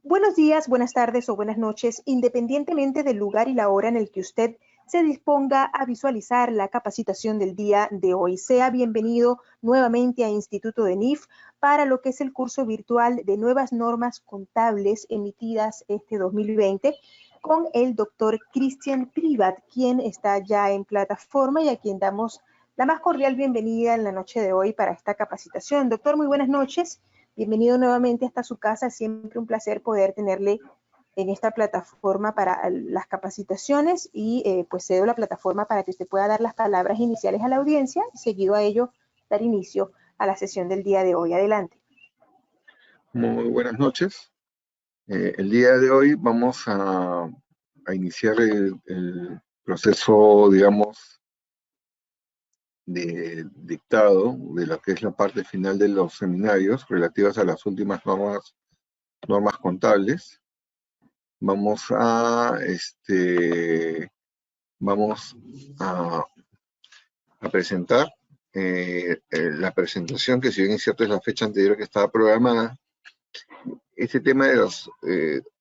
Buenos días, buenas tardes o buenas noches, independientemente del lugar y la hora en el que usted se disponga a visualizar la capacitación del día de hoy. Sea bienvenido nuevamente a Instituto de NIF para lo que es el curso virtual de nuevas normas contables emitidas este 2020 con el doctor Cristian Privat, quien está ya en plataforma y a quien damos la más cordial bienvenida en la noche de hoy para esta capacitación. Doctor, muy buenas noches. Bienvenido nuevamente hasta su casa. Siempre un placer poder tenerle en esta plataforma para las capacitaciones y pues cedo la plataforma para que usted pueda dar las palabras iniciales a la audiencia y seguido a ello dar inicio a la sesión del día de hoy. Adelante. Muy buenas noches. El día de hoy vamos a iniciar el proceso, digamos, de dictado de lo que es la parte final de los seminarios relativas a las últimas normas contables. Vamos a presentar la presentación, que si bien es cierto es la fecha anterior que estaba programada. Este tema de las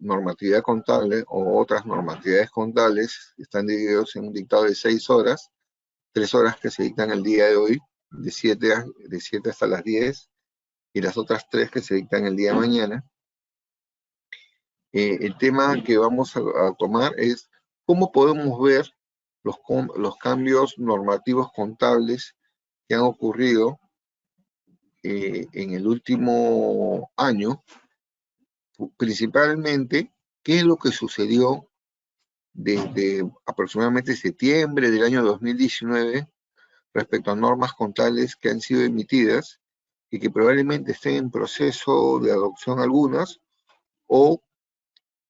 normatividad contable o otras normatividades contables están divididos en un dictado de 6 horas, 3 horas que se dictan el día de hoy, de 7 hasta las 10, y las otras 3 que se dictan el día de mañana. El tema que vamos a tomar es cómo podemos ver los cambios normativos contables que han ocurrido en el último año, principalmente qué es lo que sucedió desde aproximadamente septiembre del año 2019 respecto a normas contables que han sido emitidas y que probablemente estén en proceso de adopción algunas o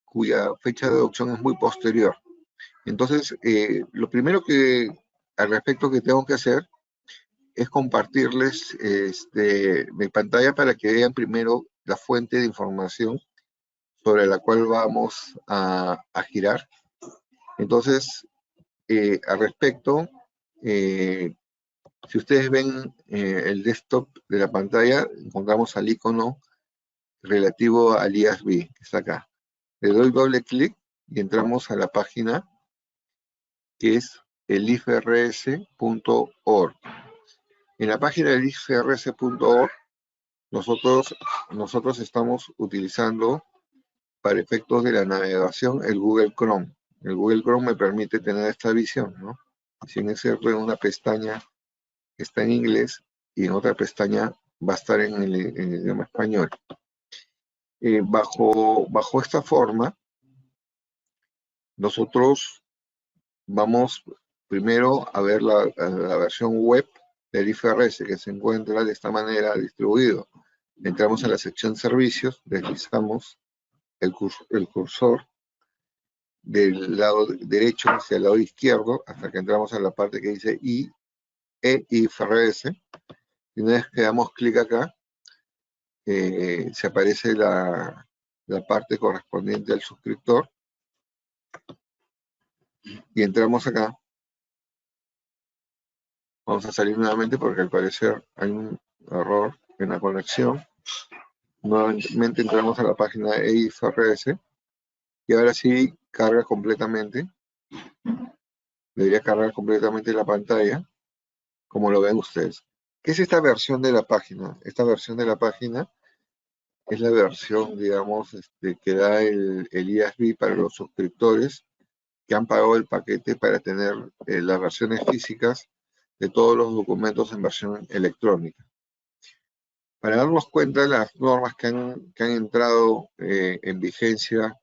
cuya fecha de adopción es muy posterior. Entonces, lo primero al respecto que tengo que hacer es compartirles mi pantalla para que vean primero la fuente de información sobre la cual vamos a girar. Entonces, al respecto, si ustedes ven el desktop de la pantalla, encontramos al icono relativo al IASB, que está acá. Le doy doble clic y entramos a la página que es el ifrs.org. En la página del ifrs.org, nosotros estamos utilizando para efectos de la navegación el Google Chrome. El Google Chrome me permite tener esta visión, ¿no? Si en una pestaña está en inglés y en otra pestaña va a estar en el idioma español. Bajo esta forma, nosotros vamos primero a ver la versión web del IFRS, que se encuentra de esta manera distribuido. Entramos a la sección servicios, deslizamos el cursor del lado derecho hacia el lado izquierdo hasta que entramos a la parte que dice IFRS. Y una vez que damos clic acá, se aparece la parte correspondiente al suscriptor y entramos acá. Vamos a salir nuevamente porque al parecer hay un error en la conexión. Nuevamente entramos a la página de IFRS y ahora sí carga completamente. Debería cargar completamente la pantalla, como lo ven ustedes. ¿Qué es esta versión de la página? Esta versión de la página es la versión, digamos, que da el IASB para los suscriptores que han pagado el paquete para tener las versiones físicas de todos los documentos en versión electrónica. Para darnos cuenta de las normas que han entrado en vigencia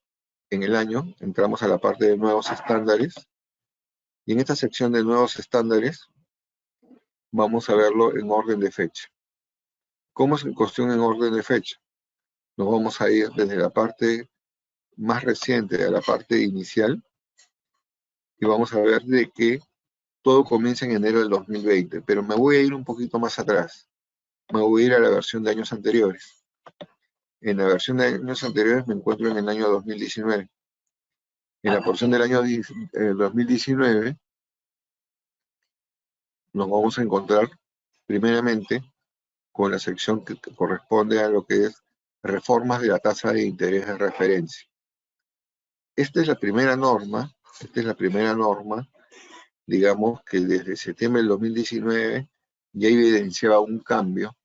en el año, entramos a la parte de nuevos estándares. Y en esta sección de nuevos estándares, vamos a verlo en orden de fecha. ¿Cómo es en cuestión en orden de fecha? Nos vamos a ir desde la parte más reciente a la parte inicial y vamos a ver de que todo comienza en enero del 2020, pero me voy a ir un poquito más atrás. Me voy a ir a la versión de años anteriores. En la versión de años anteriores me encuentro en el año 2019. En la porción del año 2019 nos vamos a encontrar primeramente con la sección que corresponde a lo que es reformas de la tasa de interés de referencia. Esta es la primera norma, digamos, que desde septiembre del 2019 ya evidenciaba un cambio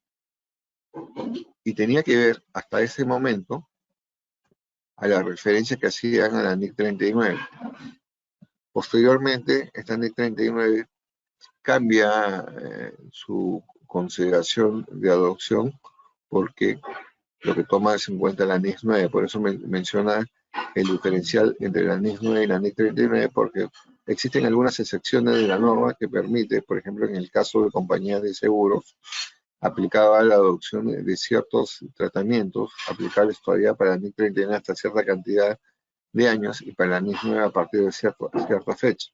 y tenía que ver hasta ese momento a la referencia que hacían a la NIC 39. Posteriormente, esta NIC 39 cambia su consideración de adopción porque lo que toma es en cuenta la NIC 9. Por eso menciona el diferencial entre la NIC 9 y la NIC 39, porque existen algunas excepciones de la norma que permite, por ejemplo, en el caso de compañías de seguros, aplicaba la adopción de ciertos tratamientos aplicables todavía para la NIC 39 hasta cierta cantidad de años y para la NIC 9 a partir de cierta fecha.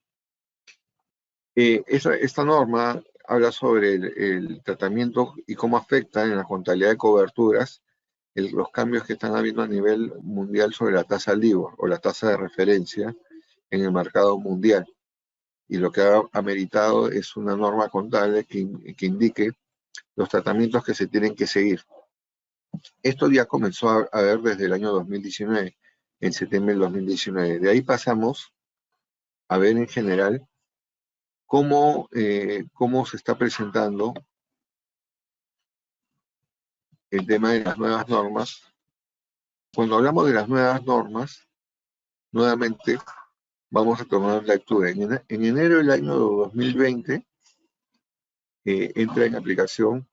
Esta norma habla sobre el tratamiento y cómo afecta en la contabilidad de coberturas los cambios que están habiendo a nivel mundial sobre la tasa LIBOR o la tasa de referencia en el mercado mundial. Y lo que ha ameritado es una norma contable que indique los tratamientos que se tienen que seguir. Esto ya comenzó a ver desde el año 2019, en septiembre del 2019. De ahí pasamos a ver en general cómo se está presentando el tema de las nuevas normas. Cuando hablamos de las nuevas normas, nuevamente vamos a tomar lectura. En enero del año 2020 entra en aplicación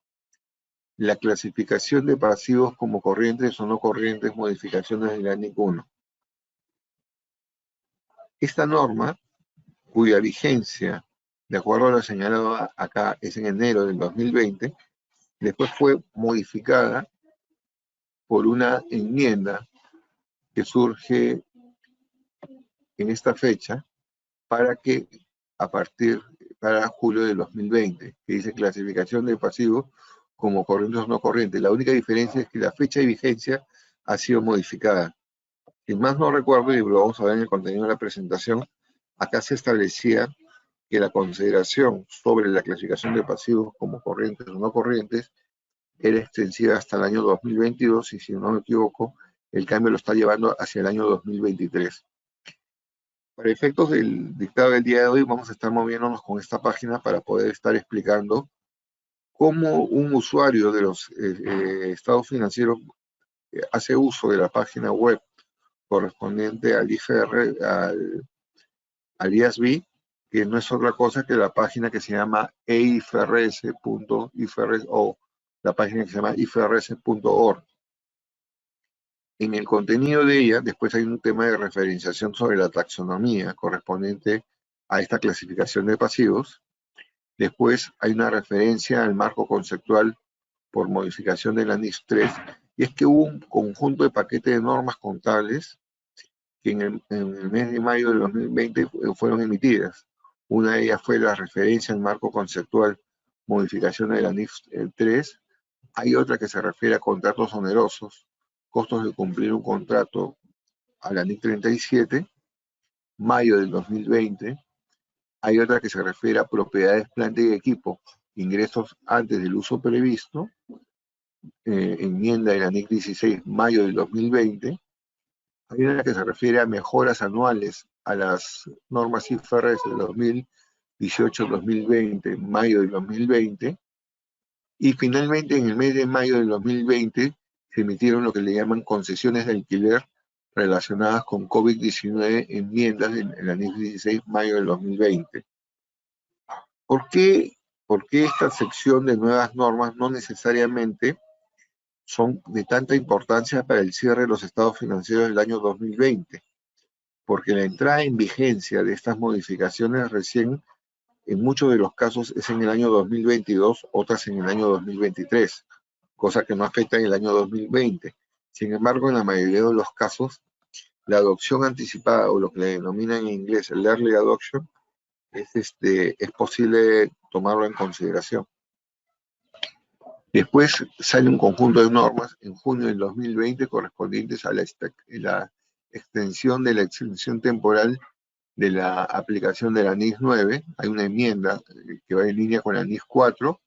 la clasificación de pasivos como corrientes o no corrientes, modificaciones de la NIC 1. Esta norma, cuya vigencia, de acuerdo a lo señalado acá, es en enero del 2020, después fue modificada por una enmienda que surge en esta fecha para julio del 2020, que dice clasificación de pasivos como corrientes o no corrientes. La única diferencia es que la fecha de vigencia ha sido modificada. Si más no recuerdo, y lo vamos a ver en el contenido de la presentación, acá se establecía que la consideración sobre la clasificación de pasivos como corrientes o no corrientes era extensiva hasta el año 2022 y si no me equivoco, el cambio lo está llevando hacia el año 2023. Para efectos del dictado del día de hoy vamos a estar moviéndonos con esta página para poder estar explicando cómo un usuario de los estados financieros hace uso de la página web correspondiente al IFR, al IASB, que no es otra cosa que la página que se llama eifrs.ifrs o la página que se llama ifrs.org. En el contenido de ella, después hay un tema de referenciación sobre la taxonomía correspondiente a esta clasificación de pasivos. Después hay una referencia al marco conceptual por modificación de la NIS 3, y es que hubo un conjunto de paquetes de normas contables que en el mes de mayo del 2020 fueron emitidas. Una de ellas fue la referencia al marco conceptual modificación de la NIS 3. Hay otra que se refiere a contratos onerosos, costos de cumplir un contrato, a la NIC 37, mayo del 2020. Hay otra que se refiere a propiedades, planta y equipo, ingresos antes del uso previsto, enmienda de la NIC 16, mayo del 2020. Hay una que se refiere a mejoras anuales a las normas IFRS de 2018-2020, mayo del 2020. Y finalmente, en el mes de mayo del 2020, se emitieron lo que le llaman concesiones de alquiler relacionadas con COVID-19, enmiendas en la NIF 16, mayo del 2020. ¿Por qué esta sección de nuevas normas no necesariamente son de tanta importancia para el cierre de los estados financieros del año 2020? Porque la entrada en vigencia de estas modificaciones recién, en muchos de los casos, es en el año 2022, otras en el año 2023, cosa que no afecta en el año 2020. Sin embargo, en la mayoría de los casos, la adopción anticipada, o lo que le denominan en inglés el early adoption, es posible tomarlo en consideración. Después sale un conjunto de normas en junio del 2020 correspondientes a la extensión de la extensión temporal de la aplicación de la NIS 9. Hay una enmienda que va en línea con la NIS 4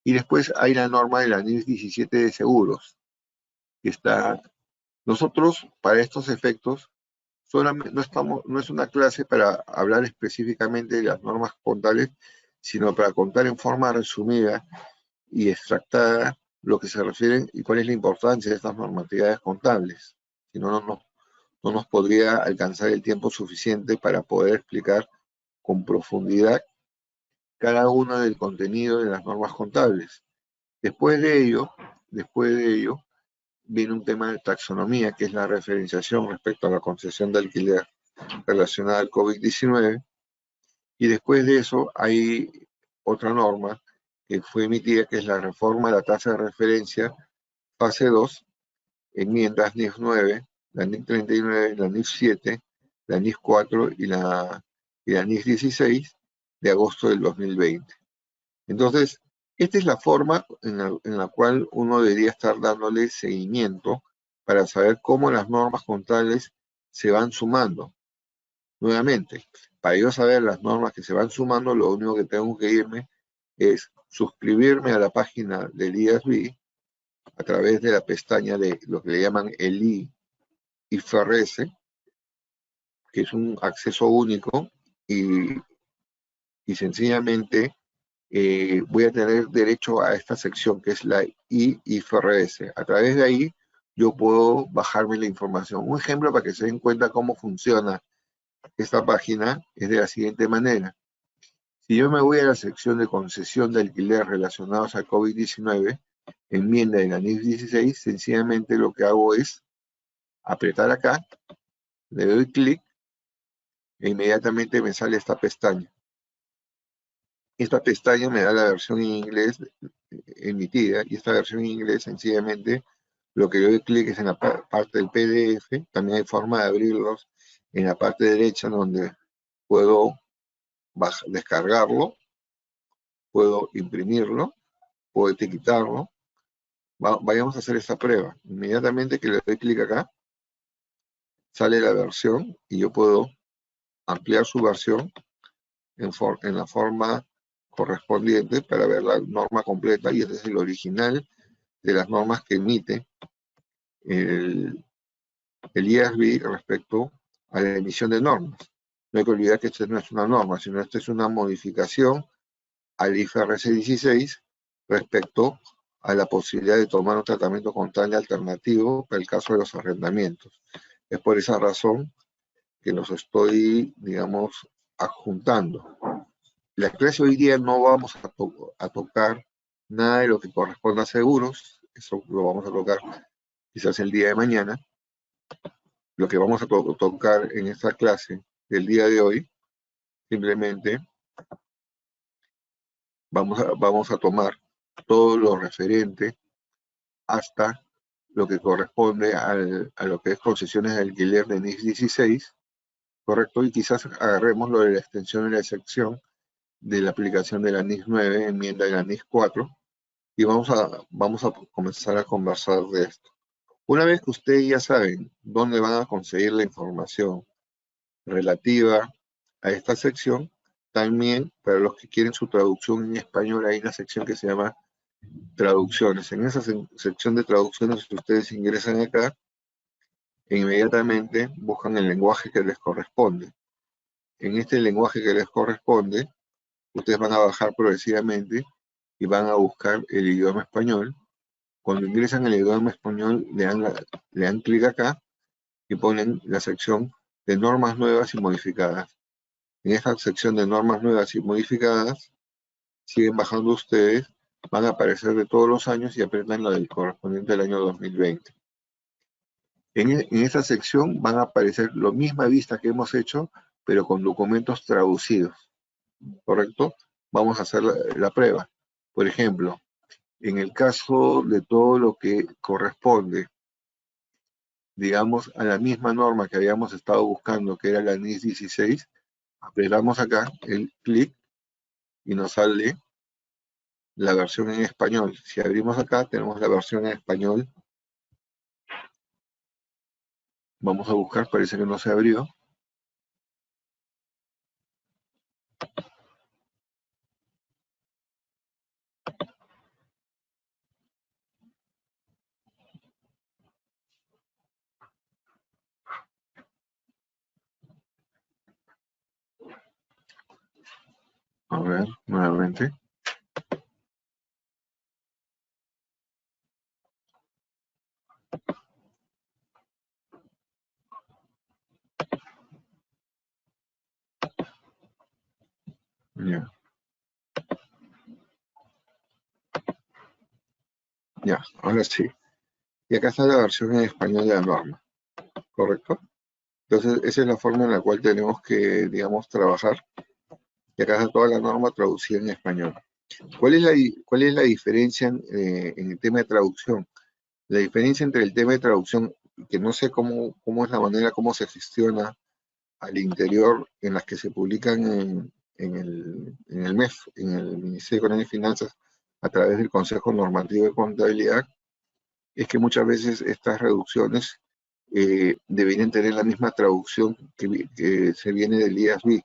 y después hay la norma de la NIS 17 de seguros. que está... Nosotros, para estos efectos, solamente, no es una clase para hablar específicamente de las normas contables, sino para contar en forma resumida y extractada lo que se refiere y cuál es la importancia de estas normatividades contables. Si no, no nos podría alcanzar el tiempo suficiente para poder explicar con profundidad cada uno del contenido de las normas contables. Después de ello, viene un tema de taxonomía, que es la referenciación respecto a la concesión de alquiler relacionada al COVID-19, y después de eso hay otra norma que fue emitida, que es la reforma de la tasa de referencia, fase 2, enmiendas NIF 9, la NIF 39, la NIF 7, la NIF 4 y la NIF 16 de agosto del 2020. Entonces, esta es la forma en la cual uno debería estar dándole seguimiento para saber cómo las normas contables se van sumando. Nuevamente, para yo saber las normas que se van sumando, lo único que tengo que irme es suscribirme a la página del IASB a través de la pestaña de lo que le llaman el IFRS, que es un acceso único y, y sencillamente voy a tener derecho a esta sección que es la IFRS. A través de ahí yo puedo bajarme la información. Un ejemplo para que se den cuenta cómo funciona esta página es de la siguiente manera. Si yo me voy a la sección de concesión de alquiler relacionados a COVID-19, enmienda en la NIF 16, sencillamente lo que hago es apretar acá, le doy clic e inmediatamente me sale esta pestaña. Esta pestaña me da la versión en inglés emitida y esta versión en inglés sencillamente lo que le doy clic es en la parte del PDF. También hay forma de abrirlos en la parte derecha donde puedo descargarlo, puedo imprimirlo, puedo etiquetarlo. Vayamos a hacer esta prueba. Inmediatamente que le doy clic acá, sale la versión y yo puedo ampliar su versión en la forma correspondiente para ver la norma completa, y este es el original de las normas que emite el IASB respecto a la emisión de normas. No hay que olvidar que esta no es una norma, sino esta es una modificación al IFRS 16 respecto a la posibilidad de tomar un tratamiento contable alternativo para el caso de los arrendamientos. Es por esa razón que los estoy, digamos, adjuntando. La clase hoy día no vamos a tocar nada de lo que corresponda a seguros, eso lo vamos a tocar quizás el día de mañana. Lo que vamos a tocar en esta clase del día de hoy, simplemente vamos a tomar todo lo referente hasta lo que corresponde a lo que es concesiones de alquiler de NIF 16, ¿correcto? Y quizás agarremos lo de la extensión de la sección de la aplicación de la NIF 9, enmienda de la NIF 4, y vamos a comenzar a conversar de esto. Una vez que ustedes ya saben dónde van a conseguir la información relativa a esta sección, también para los que quieren su traducción en español hay una sección que se llama traducciones. En esa sección de traducciones ustedes ingresan acá e inmediatamente buscan el lenguaje que les corresponde. En este lenguaje que les corresponde, ustedes van a bajar progresivamente y van a buscar el idioma español. Cuando ingresan el idioma español, le dan clic acá y ponen la sección de normas nuevas y modificadas. En esta sección de normas nuevas y modificadas, siguen bajando ustedes, van a aparecer de todos los años y apretan la del correspondiente al año 2020. En esta sección van a aparecer la misma vista que hemos hecho, pero con documentos traducidos, ¿correcto? Vamos a hacer la prueba. Por ejemplo, en el caso de todo lo que corresponde, digamos, a la misma norma que habíamos estado buscando, que era la NIS 16, apretamos acá el clic y nos sale la versión en español. Si abrimos acá, tenemos la versión en español. Vamos a buscar, parece que no se abrió. A ver, nuevamente. Ya, ya, ahora sí. Y acá está la versión en español de la norma, ¿correcto? Entonces, esa es la forma en la cual tenemos que, digamos, trabajar. Y acá está toda la norma traducida en español. ¿Cuál es la diferencia en el tema de traducción? La diferencia entre el tema de traducción, que no sé cómo es la manera, cómo se gestiona al interior en las que se publican en el MEF, en el Ministerio de Economía y Finanzas, a través del Consejo Normativo de Contabilidad, es que muchas veces estas reducciones deberían tener la misma traducción que se viene del IASB.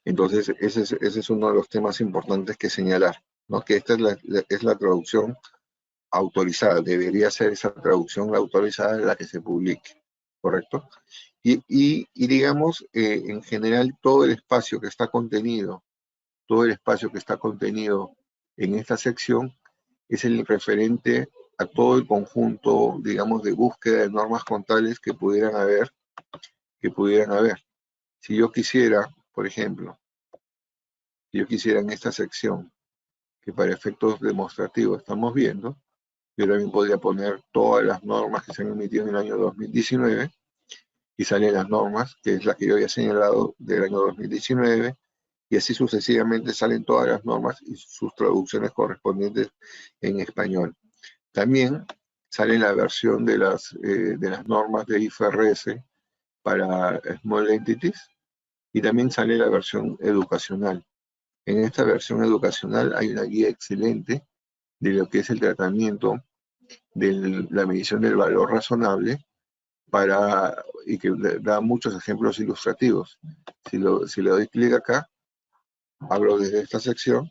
Entonces, ese es uno de los temas importantes que señalar, ¿no? Que esta es la traducción autorizada, debería ser esa traducción la autorizada la que se publique, ¿correcto? Y digamos, en general, todo el espacio que está contenido en esta sección es el referente a todo el conjunto, digamos, de búsqueda de normas contables que pudieran haber. Si yo quisiera, por ejemplo, si yo quisiera en esta sección, que para efectos demostrativos estamos viendo, yo también podría poner todas las normas que se han emitido en el año 2019 y salen las normas, que es la que yo había señalado del año 2019, y así sucesivamente salen todas las normas y sus traducciones correspondientes en español. También sale la versión de las normas de IFRS para Small Entities y también sale la versión educacional. En esta versión educacional hay una guía excelente de lo que es el tratamiento de la medición del valor razonable y que da muchos ejemplos ilustrativos. Si le doy clic acá, hablo desde esta sección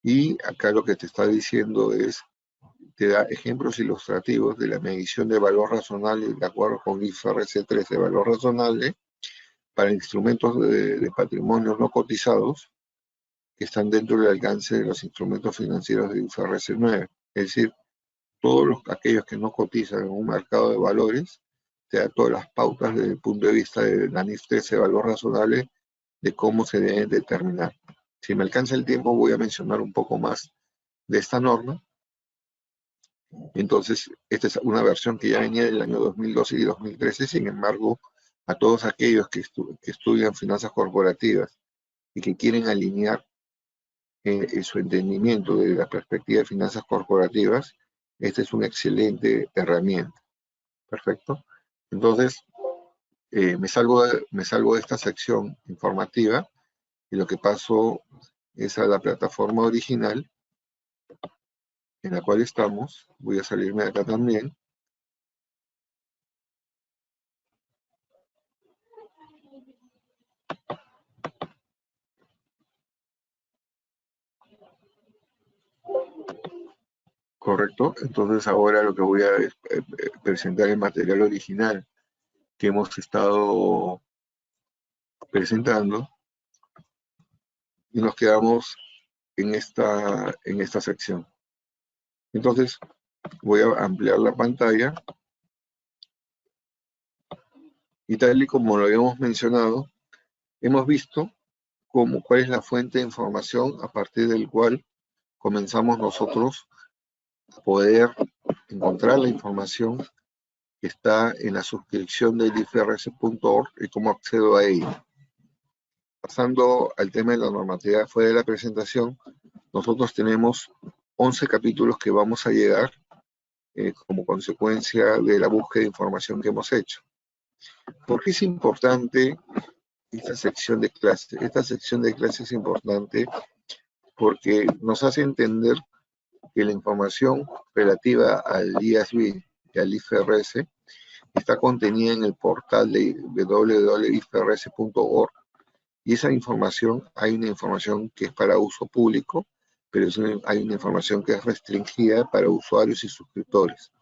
y acá lo que te está diciendo es, te da ejemplos ilustrativos de la medición de valor razonable de acuerdo con IFRS 3 de valor razonable para instrumentos de patrimonio no cotizados que están dentro del alcance de los instrumentos financieros de IFRS 9. Es decir, aquellos que no cotizan en un mercado de valores, te da todas las pautas desde el punto de vista de la NIF 13 de valor razonable de cómo se deben determinar. Si me alcanza el tiempo, voy a mencionar un poco más de esta norma. Entonces, esta es una versión que ya venía del año 2012 y 2013, sin embargo, a todos aquellos que estudian finanzas corporativas y que quieren alinear su entendimiento de la perspectiva de finanzas corporativas, esta es una excelente herramienta. Perfecto. Entonces, me salgo de esta sección informativa y lo que paso es a la plataforma original en la cual estamos. Voy a salirme de acá también. Correcto. Entonces ahora lo que voy a presentar el material original que hemos estado presentando y nos quedamos en esta sección. Entonces voy a ampliar la pantalla y tal y como lo habíamos mencionado, hemos visto cuál es la fuente de información a partir del cual comenzamos nosotros a poder encontrar la información que está en la suscripción del ifrs.org y cómo accedo a ella. Pasando al tema de la normatividad fuera de la presentación, nosotros tenemos 11 capítulos que vamos a llegar como consecuencia de la búsqueda de información que hemos hecho. ¿Por qué es importante esta sección de clase? Esta sección de clase es importante porque nos hace entender que la información relativa al IASB y al IFRS está contenida en el portal de www.ifrs.org y esa información, hay una información que es para uso público, pero hay una información que es restringida para usuarios y suscriptores.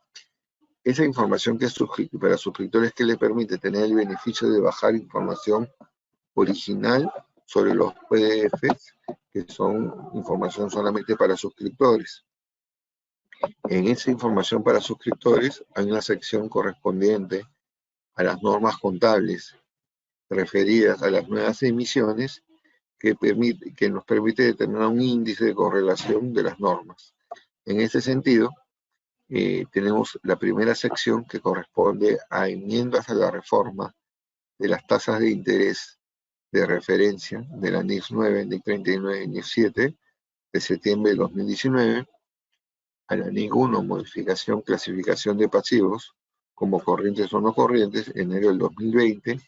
Esa información que es para suscriptores que le permite tener el beneficio de bajar información original sobre los PDFs, que son información solamente para suscriptores. En esa información para suscriptores hay una sección correspondiente a las normas contables referidas a las nuevas emisiones que nos permite determinar un índice de correlación de las normas. En este sentido, tenemos la primera sección que corresponde a enmiendas a la reforma de las tasas de interés de referencia de la NIF 9, NIF 39 y NIF 7 de septiembre de 2019, a la NIF 1, modificación clasificación de pasivos como corrientes o no corrientes, enero del 2020,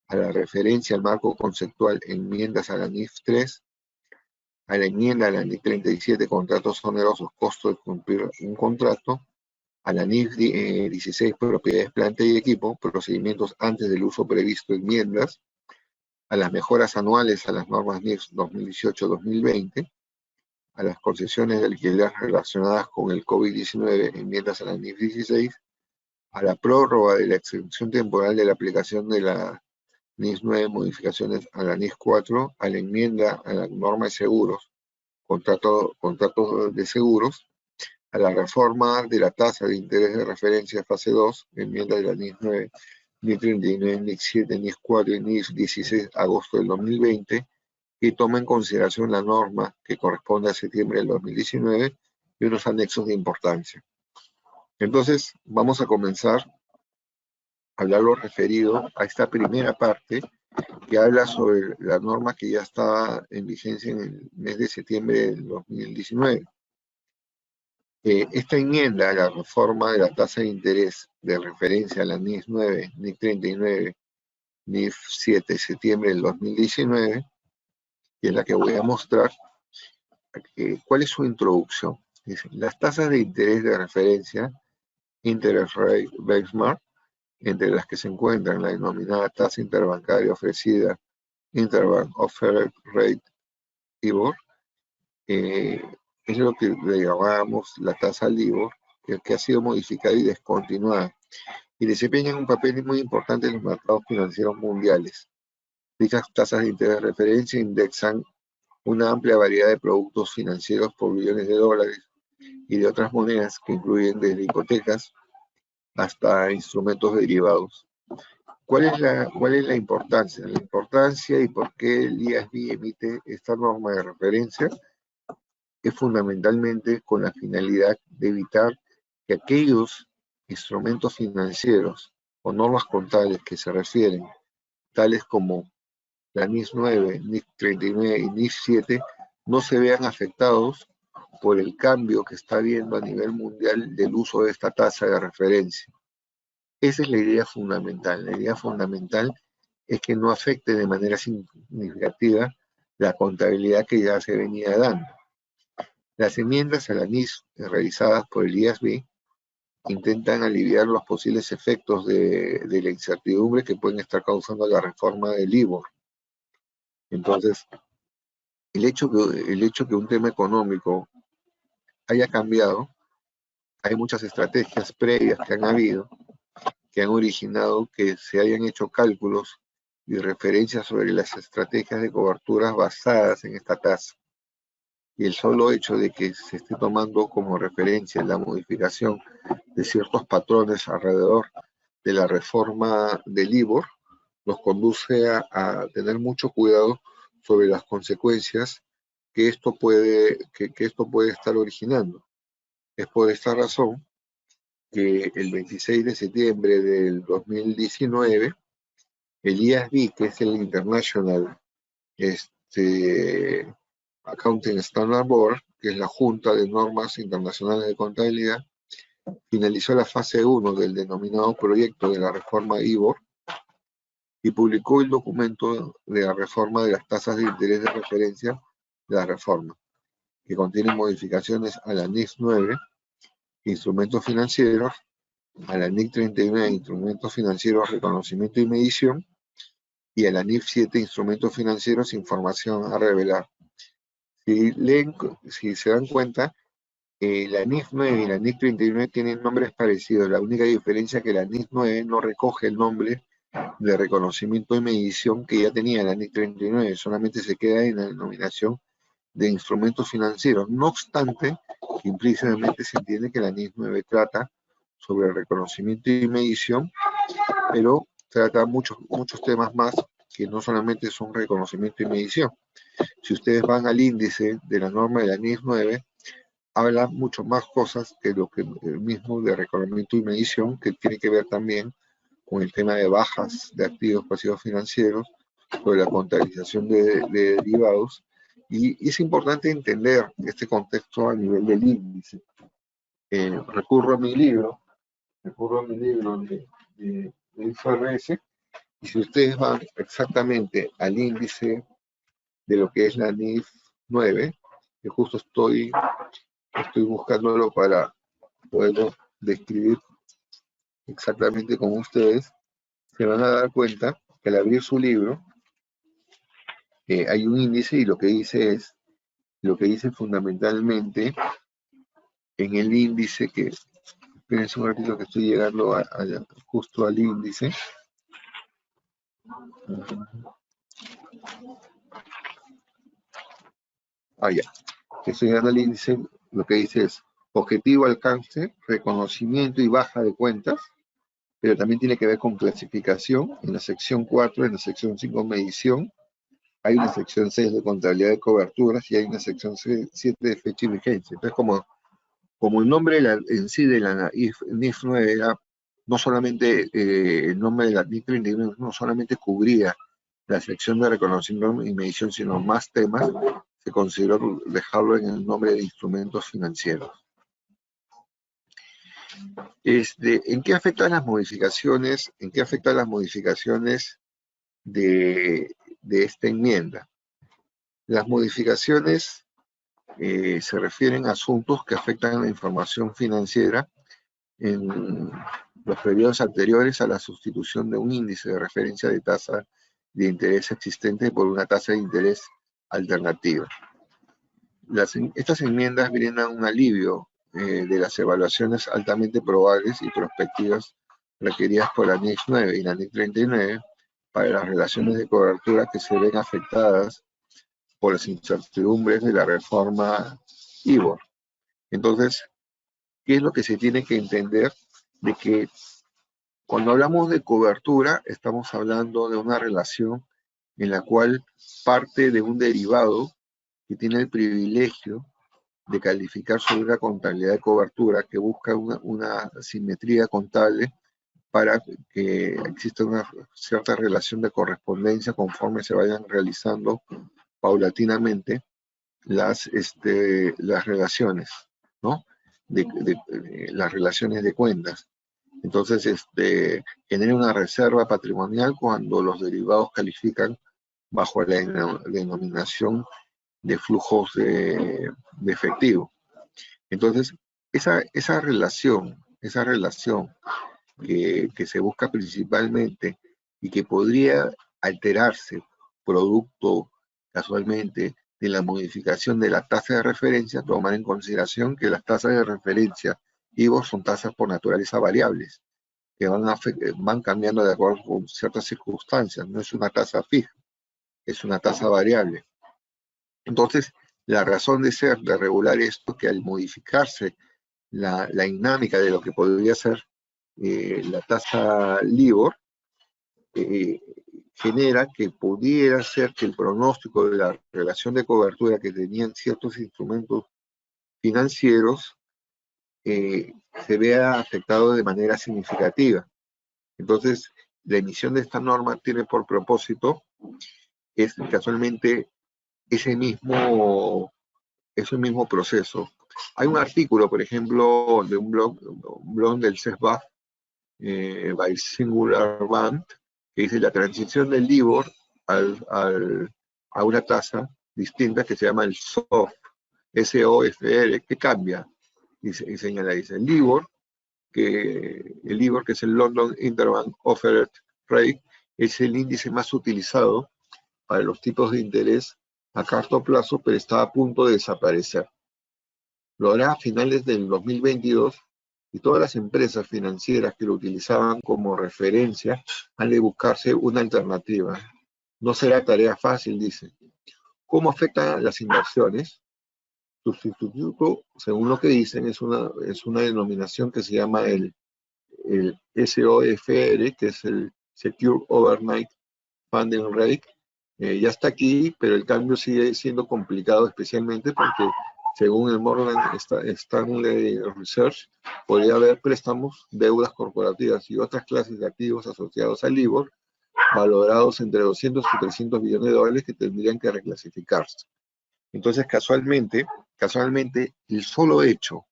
a la referencia al marco conceptual enmiendas a la NIF 3, a la enmienda a la NIF 37, contratos onerosos, costo de cumplir un contrato, a la NIF 16, propiedades, planta y equipo, procedimientos antes del uso previsto, enmiendas, a las mejoras anuales a las normas NIF 2018-2020, a las concesiones de alquiler relacionadas con el COVID-19, enmiendas a la NIF 16, a la prórroga de la exención temporal de la aplicación de la NIF 9, modificaciones a la NIF 4, a la enmienda a la norma de seguros, contratos de seguros, a la reforma de la tasa de interés de referencia fase 2, enmienda de la NIF 9, NIF 39, NIF 7, NIF 4 y NIF 16, agosto del 2020, que toma en consideración la norma que corresponde a septiembre del 2019 y unos anexos de importancia. Entonces, vamos a comenzar a hablar lo referido a esta primera parte que habla sobre la norma que ya estaba en vigencia en el mes de septiembre del 2019. Esta enmienda a la reforma de la tasa de interés de referencia a la NIF 9, NIF 39, NIF 7, septiembre del 2019, que es la que voy a mostrar, ¿cuál es su introducción? Dice, las tasas de interés de referencia, Interest Rate Benchmark, entre las que se encuentran la denominada tasa interbancaria ofrecida, Interbank Offered Rate LIBOR, es lo que le llamábamos la tasa LIBOR, que ha sido modificada y descontinuada, y desempeñan un papel muy importante en los mercados financieros mundiales. Dichas tasas de interés de referencia indexan una amplia variedad de productos financieros por billones de dólares y de otras monedas que incluyen desde hipotecas hasta instrumentos derivados. ¿Cuál es la importancia? La importancia y por qué el IASB emite esta norma de referencia es fundamentalmente con la finalidad de evitar que aquellos instrumentos financieros o normas contables que se refieren, tales como la NIF 9, NIF 39 y NIF 7, no se vean afectados por el cambio que está habiendo a nivel mundial del uso de esta tasa de referencia. Esa es la idea fundamental. La idea fundamental es que no afecte de manera significativa la contabilidad que ya se venía dando. Las enmiendas a la NIF realizadas por el IASB intentan aliviar los posibles efectos de la incertidumbre que pueden estar causando la reforma del LIBOR. Entonces, el hecho que un tema económico haya cambiado, hay muchas estrategias previas que han habido, que han originado que se hayan hecho cálculos y referencias sobre las estrategias de coberturas basadas en esta tasa. Y el solo hecho de que se esté tomando como referencia la modificación de ciertos patrones alrededor de la reforma del LIBOR nos conduce a tener mucho cuidado sobre las consecuencias que esto puede estar originando. Es por esta razón que el 26 de septiembre del 2019, el IASB, que es el International Accounting Standard Board, que es la Junta de Normas Internacionales de Contabilidad, finalizó la fase 1 del denominado proyecto de la reforma IBOR y publicó el documento de la reforma de las tasas de interés de referencia de la reforma, que contiene modificaciones a la NIF 9, instrumentos financieros, a la NIF 39, instrumentos financieros, reconocimiento y medición, y a la NIF 7, instrumentos financieros, información a revelar. Si se dan cuenta, la NIF 9 y la NIF 39 tienen nombres parecidos. La única diferencia es que la NIF 9 no recoge el nombre de reconocimiento y medición que ya tenía la NIC 39, solamente se queda en la denominación de instrumentos financieros. No obstante, implícitamente se entiende que la NIC 9 trata sobre el reconocimiento y medición, pero trata muchos temas más que no solamente son reconocimiento y medición. Si ustedes van al índice de la norma de la NIC 9, habla mucho más cosas que lo que el mismo de reconocimiento y medición, que tiene que ver también con el tema de bajas de activos pasivos financieros, sobre la contabilización de derivados, y es importante entender este contexto a nivel del índice. Recurro a mi libro de IFRS, y si ustedes van exactamente al índice de lo que es la NIF 9, que justo estoy buscándolo para poderlo describir exactamente con ustedes, se van a dar cuenta que al abrir su libro hay un índice, y lo que dice fundamentalmente en el índice, que espérense un ratito que estoy llegando justo al índice. Ya. Estoy llegando al índice, lo que dice es objetivo, alcance, reconocimiento y baja de cuentas, pero también tiene que ver con clasificación. En la sección 4, en la sección 5, medición, hay una sección 6 de contabilidad de coberturas y hay una sección 7 de fecha y vigencia. Entonces, como el nombre en sí de la NIF 9 era no solamente el nombre de la NIF 39, no solamente cubría la sección de reconocimiento y medición, sino más temas, se consideró dejarlo en el nombre de instrumentos financieros. ¿En qué afectan las modificaciones? ¿En qué afectan las modificaciones de esta enmienda? Las modificaciones se refieren a asuntos que afectan a la información financiera en los periodos anteriores a la sustitución de un índice de referencia de tasa de interés existente por una tasa de interés alternativa. Estas enmiendas brindan un alivio de las evaluaciones altamente probables y prospectivas requeridas por la NIC 9 y la NIC 39 para las relaciones de cobertura que se ven afectadas por las incertidumbres de la reforma IBOR. Entonces, ¿qué es lo que se tiene que entender? De que cuando hablamos de cobertura, estamos hablando de una relación en la cual parte de un derivado que tiene el privilegio de calificar sobre una contabilidad de cobertura que busca una simetría contable para que exista una cierta relación de correspondencia conforme se vayan realizando paulatinamente las relaciones, ¿no? Las relaciones de cuentas. Entonces, genera una reserva patrimonial cuando los derivados califican bajo la denominación de flujos de efectivo. Entonces, esa relación que se busca principalmente y que podría alterarse producto casualmente de la modificación de la tasa de referencia, tomar en consideración que las tasas de referencia IVO son tasas por naturaleza variables, que van cambiando de acuerdo con ciertas circunstancias, no es una tasa fija, es una tasa variable. Entonces, la razón de ser de regular esto, que al modificarse la dinámica de lo que podría ser la tasa LIBOR, genera que pudiera ser que el pronóstico de la relación de cobertura que tenían ciertos instrumentos financieros se vea afectado de manera significativa. Entonces, la emisión de esta norma tiene por propósito es casualmente ese mismo proceso. Hay un artículo, por ejemplo, de un blog del CESBAF, by Singular Band, que dice la transición del LIBOR a una tasa distinta que se llama el SOFR, SOFR, que cambia, y señala, dice, el LIBOR, que es el London Interbank Offered Rate, es el índice más utilizado para los tipos de interés a corto plazo, pero está a punto de desaparecer. Lo hará a finales del 2022 y todas las empresas financieras que lo utilizaban como referencia han de buscarse una alternativa. No será tarea fácil, dice. ¿Cómo afectan las inversiones? Su sustituto, según lo que dicen, es una denominación que se llama el SOFR, que es el Secure Overnight Funding Rate. Ya está aquí, pero el cambio sigue siendo complicado, especialmente porque, según el Morgan Stanley Research, podría haber préstamos, deudas corporativas y otras clases de activos asociados al LIBOR, valorados entre 200 y 300 billones de dólares que tendrían que reclasificarse. Entonces, casualmente, el solo hecho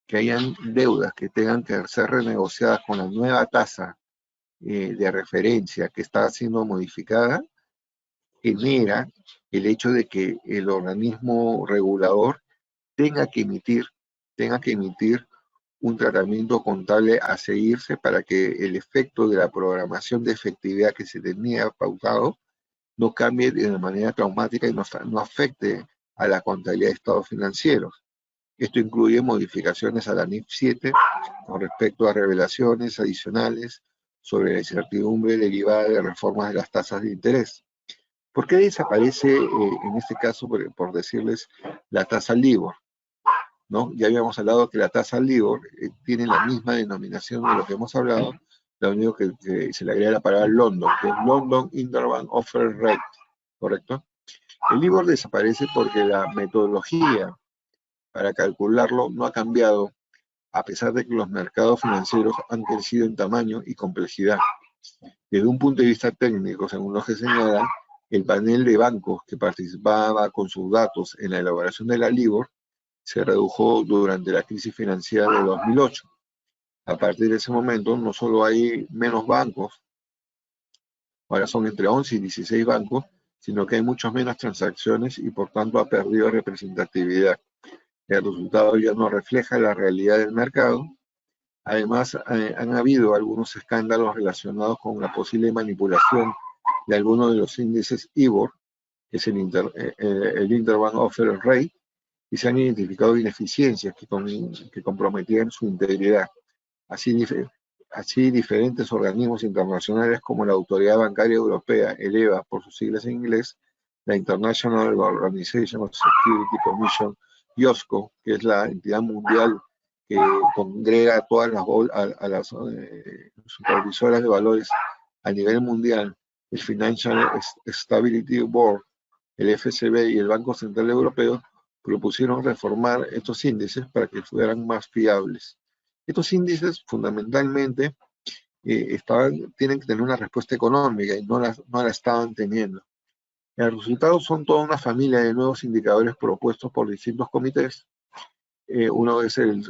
que hayan deudas que tengan que ser renegociadas con la nueva tasa de referencia que está siendo modificada, genera el hecho de que el organismo regulador tenga que emitir un tratamiento contable a seguirse para que el efecto de la programación de efectividad que se tenía pautado no cambie de manera traumática y no afecte a la contabilidad de estados financieros. Esto incluye modificaciones a la NIF 7 con respecto a revelaciones adicionales sobre la incertidumbre derivada de reformas de las tasas de interés. ¿Por qué desaparece, en este caso, por decirles, la tasa LIBOR? ¿No? Ya habíamos hablado que la tasa LIBOR tiene la misma denominación de lo que hemos hablado, lo único que se le agrega la palabra London, que es London Interbank Offer Rate, ¿correcto? El LIBOR desaparece porque la metodología para calcularlo no ha cambiado, a pesar de que los mercados financieros han crecido en tamaño y complejidad. Desde un punto de vista técnico, según lo que señalan, el panel de bancos que participaba con sus datos en la elaboración de la LIBOR se redujo durante la crisis financiera de 2008. A partir de ese momento, no solo hay menos bancos, ahora son entre 11 y 16 bancos, sino que hay muchas menos transacciones y por tanto ha perdido representatividad. El resultado ya no refleja la realidad del mercado. Además, han habido algunos escándalos relacionados con la posible manipulación de algunos de los índices IBOR, que es el Interbank Offer Rate, y se han identificado ineficiencias que comprometían su integridad. Así, diferentes organismos internacionales como la Autoridad Bancaria Europea, el EBA por sus siglas en inglés, la International Organization of Security Commission, IOSCO, que es la entidad mundial que congrega a todas las supervisoras de valores a nivel mundial, el Financial Stability Board, el FSB y el Banco Central Europeo, propusieron reformar estos índices para que fueran más fiables. Estos índices fundamentalmente tienen que tener una respuesta económica y no la estaban teniendo. El resultado son toda una familia de nuevos indicadores propuestos por distintos comités. Uno es el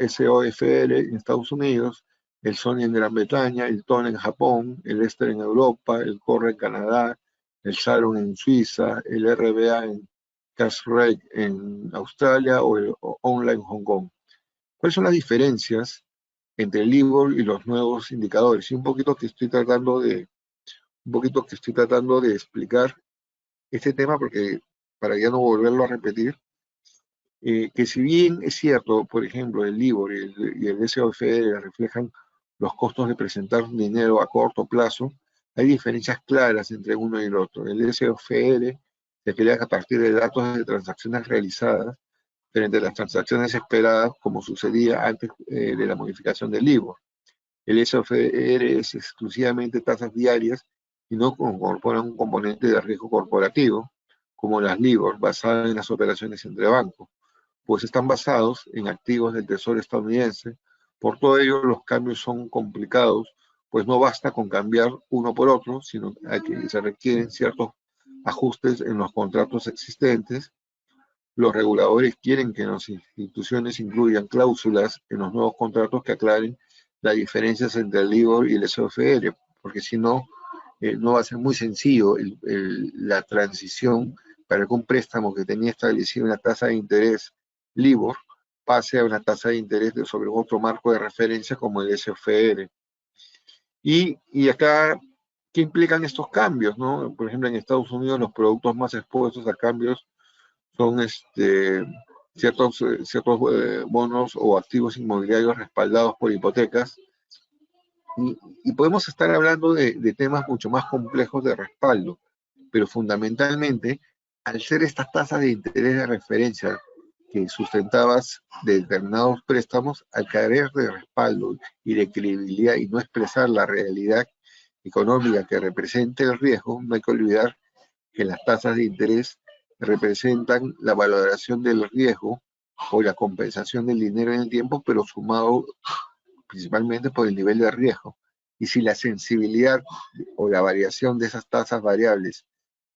SOFR en Estados Unidos, el SONI en Gran Bretaña, el TON en Japón, el ESTER en Europa, el CORRE en Canadá, el SARON en Suiza, el RBA en CashRate en Australia o el ONLA en Hong Kong. ¿Cuáles son las diferencias entre el LIBOR y los nuevos indicadores? Y un poquito que estoy tratando de explicar este tema porque para ya no volverlo a repetir, que si bien es cierto, por ejemplo, el LIBOR y el SOFR reflejan los costos de presentar dinero a corto plazo, hay diferencias claras entre uno y el otro. El SOFR se crea a partir de datos de transacciones realizadas frente a las transacciones esperadas, como sucedía antes de la modificación del LIBOR. El SOFR es exclusivamente tasas diarias y no incorpora un componente de riesgo corporativo, como las LIBOR, basadas en las operaciones entre bancos, pues están basados en activos del Tesoro estadounidense. Por todo ello, los cambios son complicados, pues no basta con cambiar uno por otro, sino que se requieren ciertos ajustes en los contratos existentes. Los reguladores quieren que las instituciones incluyan cláusulas en los nuevos contratos que aclaren las diferencias entre el LIBOR y el SOFR, porque si no, no va a ser muy sencillo la transición para que un préstamo que tenía establecido una tasa de interés LIBOR pase a una tasa de interés sobre otro marco de referencia como el SOFR. Y acá, ¿qué implican estos cambios, no? Por ejemplo, en Estados Unidos los productos más expuestos a cambios son ciertos bonos o activos inmobiliarios respaldados por hipotecas. Y podemos estar hablando de temas mucho más complejos de respaldo, pero fundamentalmente, al ser estas tasas de interés de referencia que sustentabas de determinados préstamos, al carecer de respaldo y de credibilidad y no expresar la realidad económica que representa el riesgo, no hay que olvidar que las tasas de interés representan la valoración del riesgo o la compensación del dinero en el tiempo, pero sumado principalmente por el nivel de riesgo. Y si la sensibilidad o la variación de esas tasas variables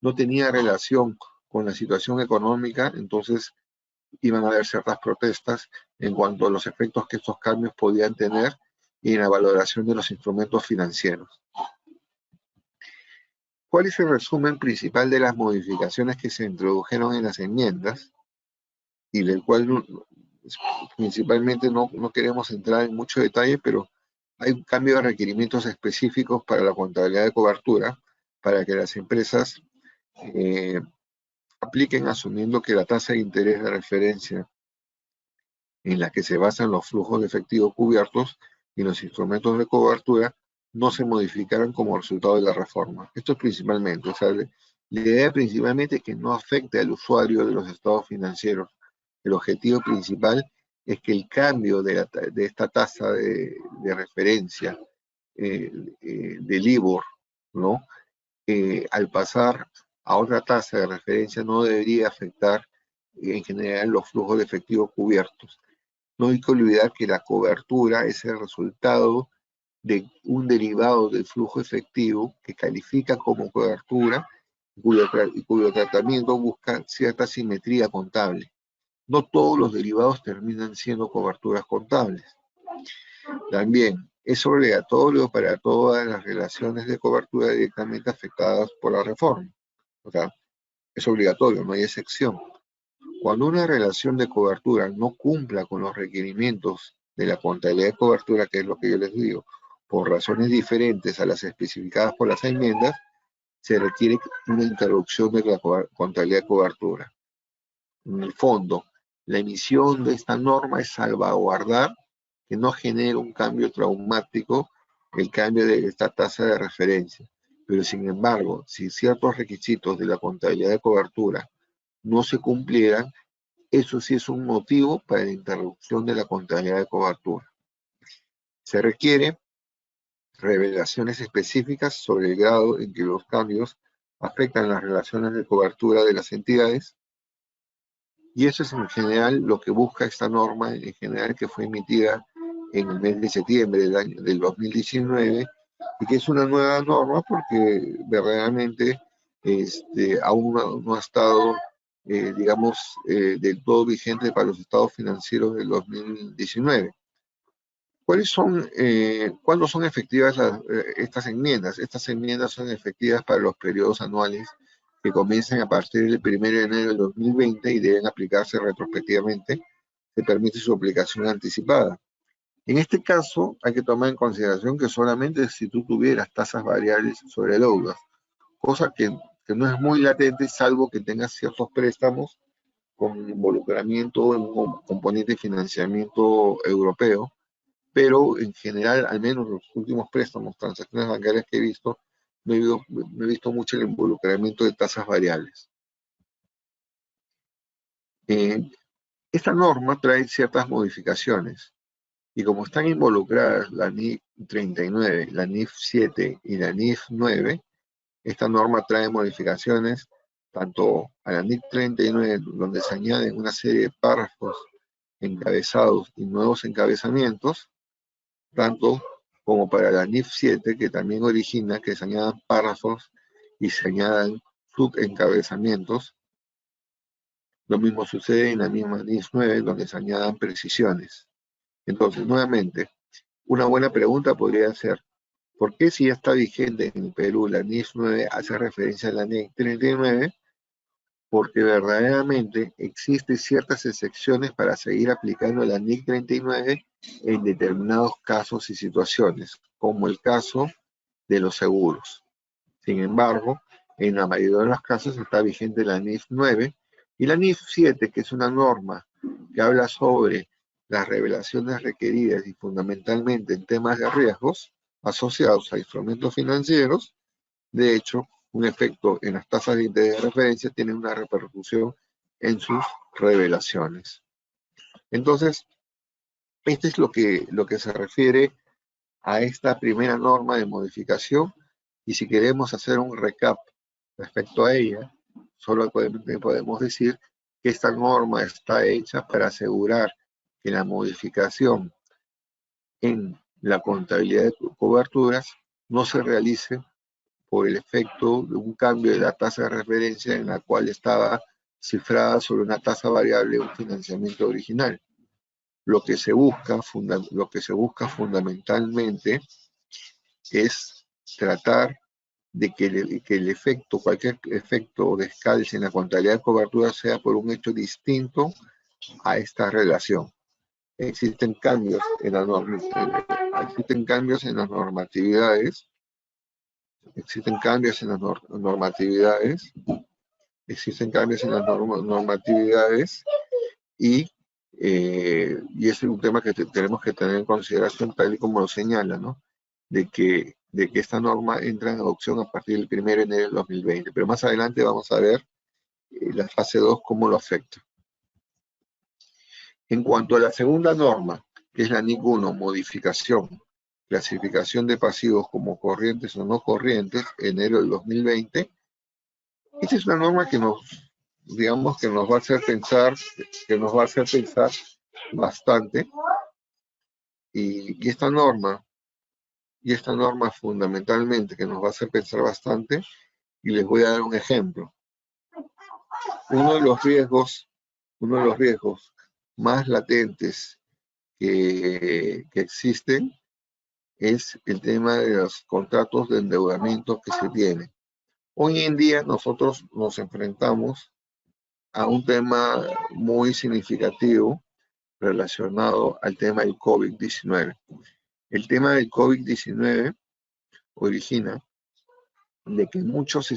no tenía relación con la situación económica, entonces iban a haber ciertas protestas en cuanto a los efectos que estos cambios podían tener y en la valoración de los instrumentos financieros. ¿Cuál es el resumen principal de las modificaciones que se introdujeron en las enmiendas? Y del cual principalmente no queremos entrar en mucho detalle, pero hay un cambio de requerimientos específicos para la contabilidad de cobertura, para que las empresas apliquen asumiendo que la tasa de interés de referencia en la que se basan los flujos de efectivo cubiertos y los instrumentos de cobertura no se modificaron como resultado de la reforma. Esto es principalmente, o sea, la idea principalmente es que no afecte al usuario de los estados financieros. El objetivo principal es que el cambio de esta tasa de referencia del LIBOR, ¿no? Al pasar a otra tasa de referencia no debería afectar en general los flujos de efectivo cubiertos. No hay que olvidar que la cobertura es el resultado de un derivado del flujo efectivo que califica como cobertura y cuyo tratamiento busca cierta simetría contable. No todos los derivados terminan siendo coberturas contables. También es obligatorio para todas las relaciones de cobertura directamente afectadas por la reforma. O sea, es obligatorio, no hay excepción. Cuando una relación de cobertura no cumpla con los requerimientos de la contabilidad de cobertura, que es lo que yo les digo, por razones diferentes a las especificadas por las enmiendas, se requiere una interrupción de la contabilidad de cobertura. En el fondo, la emisión de esta norma es salvaguardar que no genere un cambio traumático el cambio de esta tasa de referencia. Pero sin embargo, si ciertos requisitos de la contabilidad de cobertura no se cumplieran, eso sí es un motivo para la interrupción de la contabilidad de cobertura. Se requiere revelaciones específicas sobre el grado en que los cambios afectan las relaciones de cobertura de las entidades, y eso es en general lo que busca esta norma, en general que fue emitida en el mes de septiembre del 2019, y que es una nueva norma porque verdaderamente aún no ha estado, digamos, del todo vigente para los estados financieros del 2019. ¿Cuándo son efectivas estas enmiendas? Estas enmiendas son efectivas para los periodos anuales que comiencen a partir del 1 de enero del 2020 y deben aplicarse retrospectivamente. Se permite su aplicación anticipada. En este caso, hay que tomar en consideración que solamente si tú tuvieras tasas variables sobre deudas, cosa que no es muy latente, salvo que tengas ciertos préstamos con involucramiento en un componente de financiamiento europeo, pero en general, al menos los últimos préstamos, transacciones bancarias que he visto, no he visto mucho el involucramiento de tasas variables. Esta norma trae ciertas modificaciones, y como están involucradas la NIF 39, la NIF 7 y la NIF 9, esta norma trae modificaciones tanto a la NIF 39, donde se añaden una serie de párrafos encabezados y nuevos encabezamientos, tanto como para la NIF 7, que también origina que se añadan párrafos y se añadan subencabezamientos. Lo mismo sucede en la misma NIF 9, donde se añadan precisiones. Entonces, nuevamente, una buena pregunta podría ser, ¿por qué si ya está vigente en el Perú la NIF 9 hace referencia a la NIF 39? Porque verdaderamente existen ciertas excepciones para seguir aplicando la NIC 39 en determinados casos y situaciones, como el caso de los seguros. Sin embargo, en la mayoría de los casos está vigente la NIF 9 y la NIF 7, que es una norma que habla sobre las revelaciones requeridas y fundamentalmente en temas de riesgos asociados a instrumentos financieros. De hecho, un efecto en las tasas de interés de referencia tiene una repercusión en sus revelaciones. Entonces, esto es lo que se refiere a esta primera norma de modificación, y si queremos hacer un recap respecto a ella, solo podemos decir que esta norma está hecha para asegurar que la modificación en la contabilidad de coberturas no se realice por el efecto de un cambio de la tasa de referencia en la cual estaba cifrada sobre una tasa variable de un financiamiento original. Lo que se busca fundamentalmente es tratar de que el efecto, cualquier efecto de descalce en la contabilidad de cobertura sea por un hecho distinto a esta relación. Existen cambios en las normatividades, existen cambios en las normatividades, existen cambios en las normatividades y es un tema que tenemos que tener en consideración tal y como lo señala, ¿no? De que esta norma entra en adopción a partir del 1 de enero del 2020. Pero más adelante vamos a ver la fase 2 cómo lo afecta. En cuanto a la segunda norma, que es la NIC 1, modificación, clasificación de pasivos como corrientes o no corrientes, enero del 2020, esta es una norma que digamos que nos va a hacer pensar bastante, y esta norma fundamentalmente que nos va a hacer pensar bastante, y les voy a dar un ejemplo. Uno de los riesgos más latentes que existen es el tema de los contratos de endeudamiento que se tienen. Hoy en día nosotros nos enfrentamos a un tema muy significativo relacionado al tema del COVID-19. El tema del COVID-19 origina de que muchas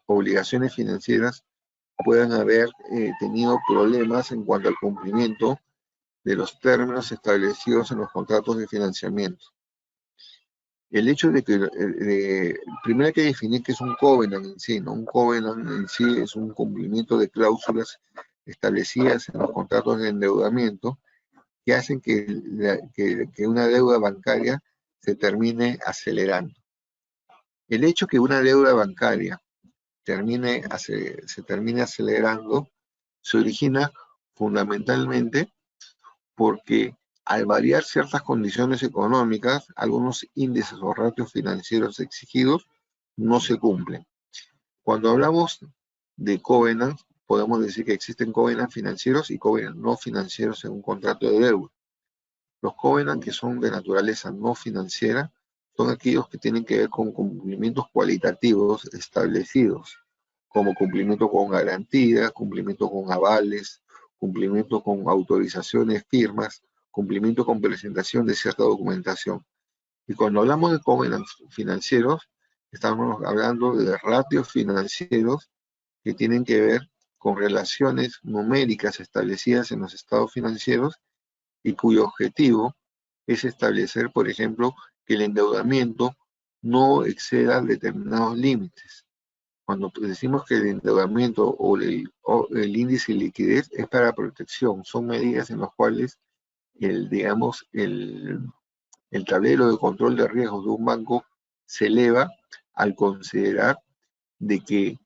obligaciones financieras puedan haber tenido problemas en cuanto al cumplimiento de los términos establecidos en los contratos de financiamiento. El hecho de que, primero hay que definir qué es un covenant en sí, ¿no? Un covenant en sí es un cumplimiento de cláusulas establecidas en los contratos de endeudamiento que hacen que una deuda bancaria se termine acelerando. El hecho que una deuda bancaria se termine acelerando se origina fundamentalmente porque al variar ciertas condiciones económicas, algunos índices o ratios financieros exigidos no se cumplen. Cuando hablamos de covenants, podemos decir que existen covenants financieros y covenants no financieros en un contrato de deuda. Los covenants que son de naturaleza no financiera son aquellos que tienen que ver con cumplimientos cualitativos establecidos, como cumplimiento con garantía, cumplimiento con avales, cumplimiento con autorizaciones, firmas, cumplimiento con presentación de cierta documentación. Y cuando hablamos de covenants financieros, estamos hablando de ratios financieros que tienen que ver con relaciones numéricas establecidas en los estados financieros y cuyo objetivo es establecer, por ejemplo, que el endeudamiento no exceda determinados límites. Cuando decimos que el endeudamiento o el índice de liquidez es para protección, son medidas en las cuales digamos, el tablero de control de riesgos de un banco se eleva al considerar de que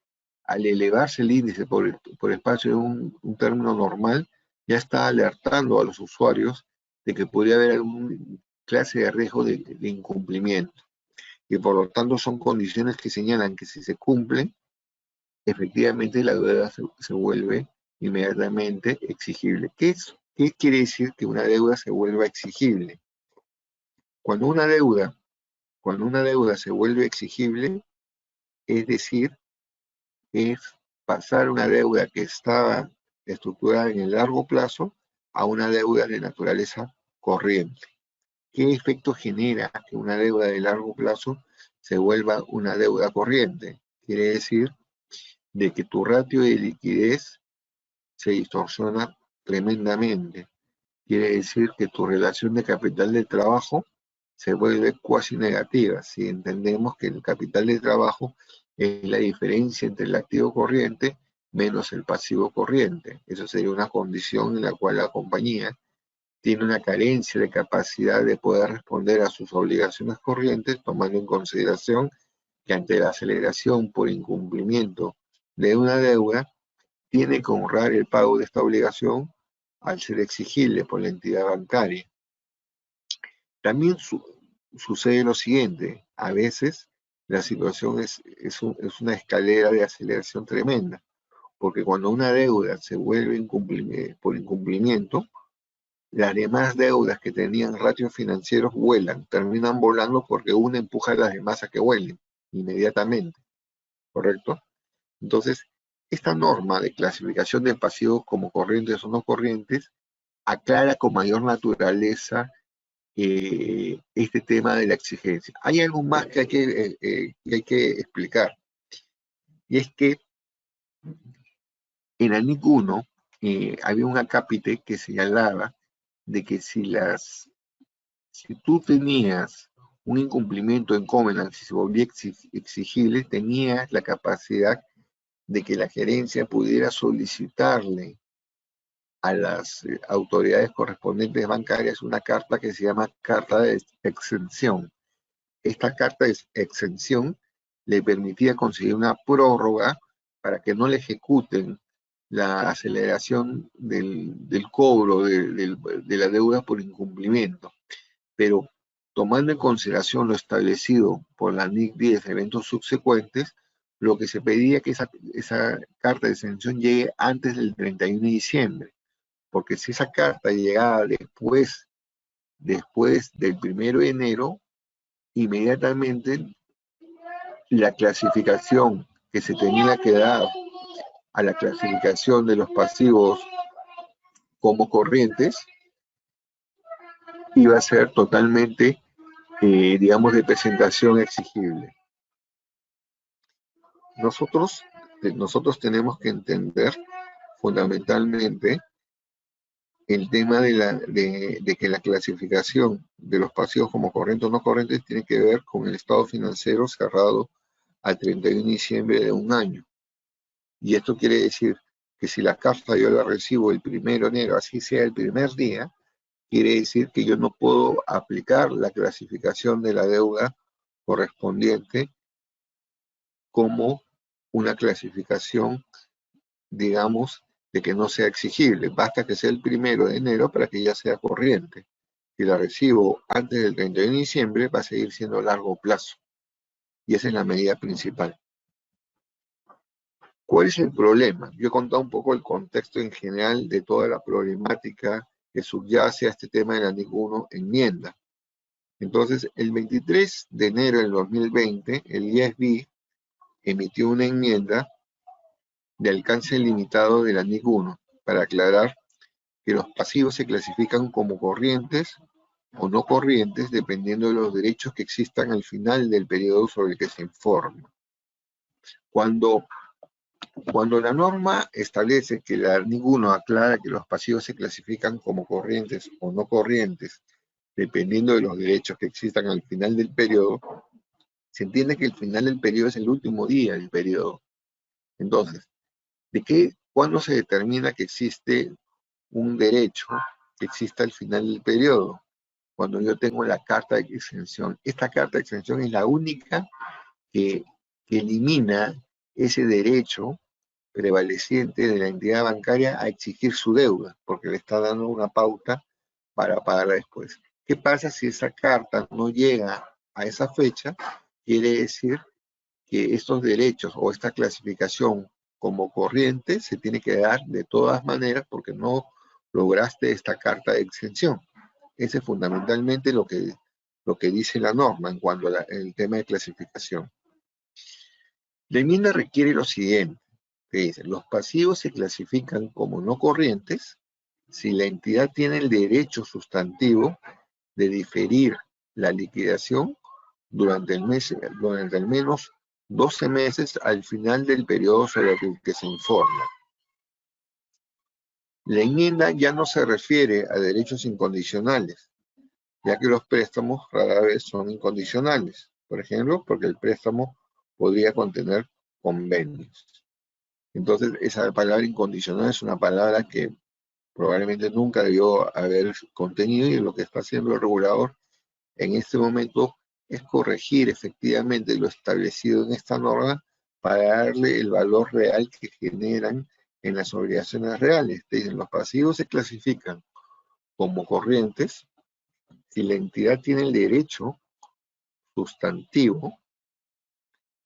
al elevarse el índice por espacio de un término normal, ya está alertando a los usuarios de que podría haber alguna clase de riesgo de incumplimiento. Y por lo tanto son condiciones que señalan que si se cumplen, efectivamente la deuda se vuelve inmediatamente exigible. ¿Qué quiere decir que una deuda se vuelva exigible? Cuando una deuda se vuelve exigible, es decir, es pasar una deuda que estaba estructurada en el largo plazo a una deuda de naturaleza corriente. ¿Qué efecto genera que una deuda de largo plazo se vuelva una deuda corriente? Quiere decir de que tu ratio de liquidez se distorsiona tremendamente. Quiere decir que tu relación de capital de trabajo se vuelve cuasi negativa, si entendemos que el capital de trabajo es la diferencia entre el activo corriente menos el pasivo corriente. Eso sería una condición en la cual la compañía tiene una carencia de capacidad de poder responder a sus obligaciones corrientes, tomando en consideración que ante la aceleración por incumplimiento de una deuda, tiene que honrar el pago de esta obligación al ser exigible por la entidad bancaria. También sucede lo siguiente: a veces la situación es una escalera de aceleración tremenda, porque cuando una deuda se vuelve por incumplimiento, las demás deudas que tenían ratios financieros vuelan, terminan volando porque una empuja a las demás a que vuelen inmediatamente, ¿correcto? Entonces, esta norma de clasificación de pasivos como corrientes o no corrientes aclara con mayor naturaleza este tema de la exigencia. Hay algo más que hay que explicar, y es que en ANIC 1 había un acápite que señalaba de que si tú tenías un incumplimiento en Covenant, si se volvía exigible, tenías la capacidad de que la gerencia pudiera solicitarle a las autoridades correspondientes bancarias una carta que se llama carta de exención. Esta carta de exención le permitía conseguir una prórroga para que no le ejecuten la aceleración del cobro de la deuda por incumplimiento. Pero tomando en consideración lo establecido por la NIC 10 de eventos subsecuentes, lo que se pedía que esa carta de exención llegue antes del 31 de diciembre, porque si esa carta llegaba después del 1 de enero, inmediatamente la clasificación que se tenía que dar a la clasificación de los pasivos como corrientes iba a ser totalmente, digamos, de presentación exigible. Nosotros tenemos que entender fundamentalmente el tema de que la clasificación de los pasivos como corrientes o no corrientes tiene que ver con el estado financiero cerrado al 31 de diciembre de un año. Y esto quiere decir que si la carta yo la recibo el 1 de enero, así sea el primer día, quiere decir que yo no puedo aplicar la clasificación de la deuda correspondiente como una clasificación, digamos, de que no sea exigible. Basta que sea el 1 de enero para que ya sea corriente. Si la recibo antes del 31 de diciembre, va a seguir siendo a largo plazo. Y esa es la medida principal. ¿Cuál es el problema? Yo he contado un poco el contexto en general de toda la problemática que subyace a este tema de la NIC 1 enmienda. Entonces, el 23 de enero del 2020, el ISB emitió una enmienda de alcance limitado de la NIC 1 para aclarar que los pasivos se clasifican como corrientes o no corrientes dependiendo de los derechos que existan al final del periodo sobre el que se informa. Cuando la norma establece que la NIC 1 aclara que los pasivos se clasifican como corrientes o no corrientes dependiendo de los derechos que existan al final del periodo, se entiende que el final del periodo es el último día del periodo. Entonces, ¿cuándo se determina que existe un derecho que exista al final del periodo? Cuando yo tengo la carta de exención. Esta carta de exención es la única que elimina ese derecho prevaleciente de la entidad bancaria a exigir su deuda, porque le está dando una pauta para pagarla después. ¿Qué pasa si esa carta no llega a esa fecha? Quiere decir que estos derechos o esta clasificación como corriente se tiene que dar de todas maneras porque no lograste esta carta de exención. Ese es fundamentalmente lo que dice la norma en cuanto al tema de clasificación. La enmienda requiere lo siguiente, que dice: los pasivos se clasifican como no corrientes si la entidad tiene el derecho sustantivo de diferir la liquidación durante al menos 12 meses al final del periodo sobre el que se informa. La enmienda ya no se refiere a derechos incondicionales, ya que los préstamos rara vez son incondicionales. Por ejemplo, porque el préstamo podría contener convenios. Entonces, esa palabra incondicional es una palabra que probablemente nunca debió haber contenido, y lo que está haciendo el regulador en este momento es corregir efectivamente lo establecido en esta norma para darle el valor real que generan en las obligaciones reales. Dicen, los pasivos se clasifican como corrientes si la entidad tiene el derecho sustantivo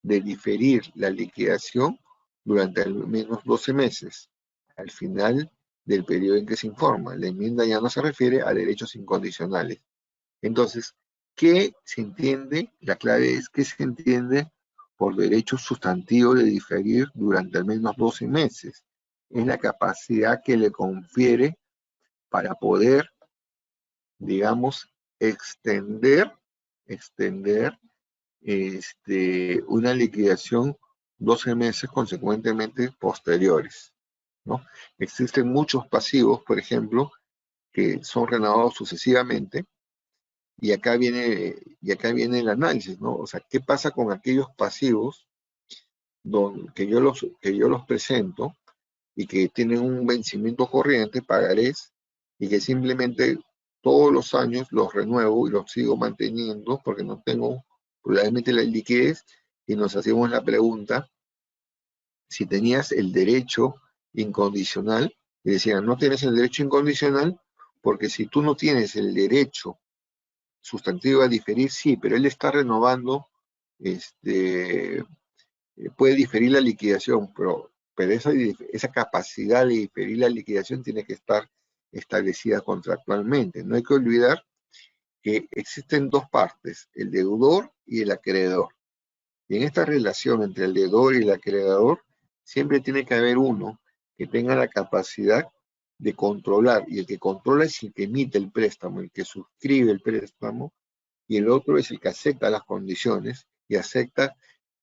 de diferir la liquidación durante al menos 12 meses, al final del periodo en que se informa. La enmienda ya no se refiere a derechos incondicionales. Entonces, ¿qué se entiende? La clave es qué se entiende por derecho sustantivo de diferir durante al menos 12 meses. Es la capacidad que le confiere para poder, digamos, extender una liquidación 12 meses consecuentemente posteriores, ¿no? Existen muchos pasivos, por ejemplo, que son renovados sucesivamente, y acá viene el análisis, ¿no? O sea, ¿qué pasa con aquellos pasivos que yo los presento y que tienen un vencimiento corriente, pagarés, y que simplemente todos los años los renuevo y los sigo manteniendo porque no tengo probablemente la liquidez? Y nos hacemos la pregunta si tenías el derecho incondicional, y decían, no tienes el derecho incondicional porque si tú no tienes el derecho sustantivo a diferir, sí, pero él está renovando, este, puede diferir la liquidación, pero esa capacidad de diferir la liquidación tiene que estar establecida contractualmente. No hay que olvidar que existen dos partes, el deudor y el acreedor. Y en esta relación entre el deudor y el acreedor, siempre tiene que haber uno que tenga la capacidad de controlar, y el que controla es el que emite el préstamo, el que suscribe el préstamo, y el otro es el que acepta las condiciones y acepta